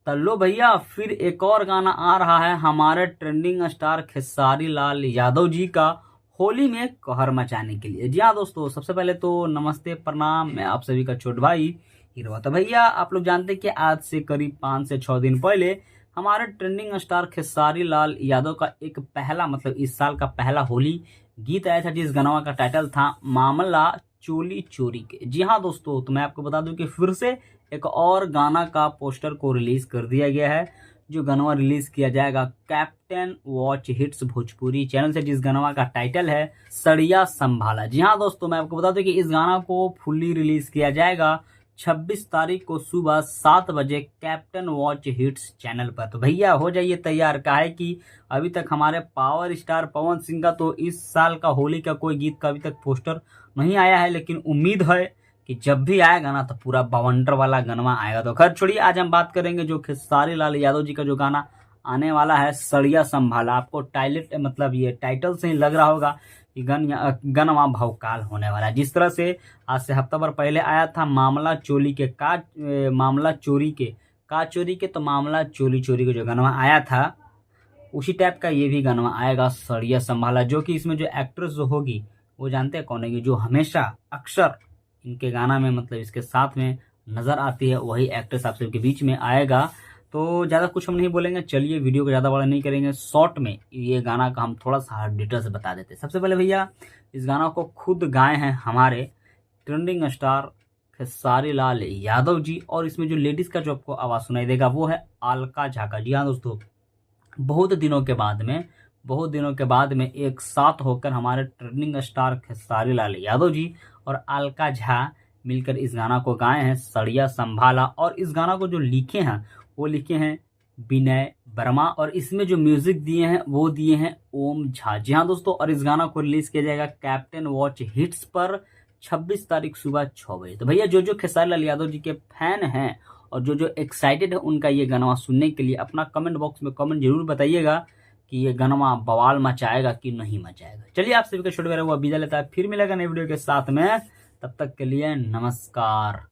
तो लो भैया, फिर एक और गाना आ रहा है हमारे ट्रेंडिंग स्टार खेसारी लाल यादव जी का, होली में कहर मचाने के लिए। जी हाँ दोस्तों, सबसे पहले तो नमस्ते प्रणाम, मैं आप सभी का छोट भाई हीरो। तो भैया आप लोग जानते हैं कि आज से करीब 5 से 6 दिन पहले हमारे ट्रेंडिंग स्टार खेसारी लाल यादव का एक पहला मतलब इस साल का पहला होली गीत आया था, जिस गाना का टाइटल था मामला चोली चोरी के। जी हाँ दोस्तों, तो मैं आपको बता दूं कि फिर से एक और गाना का पोस्टर को रिलीज कर दिया गया है, जो गाना रिलीज किया जाएगा captain watch hits Bhojpuri channel से, जिस गाना का टाइटल है सड़िया संभाला। जी हाँ दोस्तों, मैं आपको बता दूं कि इस गाना को फुल्ली रिलीज किया जाएगा 26 तारीख को सुबह 7 बजे कैप्टन वॉच हिट्स चैनल पर। तो भैया हो जाइए तैयार, का है कि अभी तक हमारे पावर स्टार पवन सिंह का तो इस साल का होली का कोई गीत का अभी तक पोस्टर नहीं आया है, लेकिन उम्मीद है कि जब भी आएगा ना तो पूरा बवंडर वाला गाना आएगा। तो खैर छोड़िए, आज हम बात करेंगे जो खेसारी लाल यादव जी का जो गाना आने वाला है सड़िया संभाला। आपको टाइलेट मतलब ये टाइटल से ही लग रहा होगा कि गनवा भौकाल होने वाला है। जिस तरह से आज से हफ्ता भर पहले आया था मामला चोरी के मामला चोरी के तो मामला चोरी चोरी के जो गाना आया था, उसी टाइप का ये भी गाना आएगा सड़िया संभाला। जो कि इसमें जो एक्ट्रेस जो होगी वो जानते हैं कौन है, जो हमेशा अक्सर इनके गाना में मतलब इसके साथ में नजर आती है, वही एक्ट्रेस आप सबके बीच में आएगा। तो ज़्यादा कुछ हम नहीं बोलेंगे, चलिए वीडियो को ज़्यादा बड़ा नहीं करेंगे, शॉर्ट में ये गाना का हम थोड़ा सा डिटेल से बता देते हैं। सबसे पहले भैया, इस गाना को खुद गाए हैं हमारे ट्रेंडिंग स्टार खेसारी लाल यादव जी, और इसमें जो लेडीज का जो आपको आवाज़ सुनाई देगा वो है अलका झा का। जी हाँ दोस्तों, बहुत दिनों के बाद में एक साथ होकर हमारे ट्रेंडिंग स्टार खेसारी लाल यादव जी और अलका झा मिलकर इस गाना को गाए हैं सड़िया संभाला। और इस गाना को जो लिखे हैं वो लिखे हैं विनय वर्मा, और इसमें जो म्यूजिक दिए हैं वो दिए हैं ओम झा। जी हाँ दोस्तों, और इस गाना को रिलीज किया जाएगा कैप्टन वॉच हिट्स पर 26 तारीख सुबह 6 बजे। तो भैया जो खेसारी लाल यादव जी के फैन हैं और जो एक्साइटेड है उनका ये गाना सुनने के लिए, अपना कमेंट बॉक्स में कमेंट जरूर बताइएगा कि ये गाना बवाल मचाएगा कि नहीं मचाएगा। चलिए आप सभी का छोटे वो विदा लेता है, फिर मिलेगा नई वीडियो के साथ में, तब तक के लिए नमस्कार।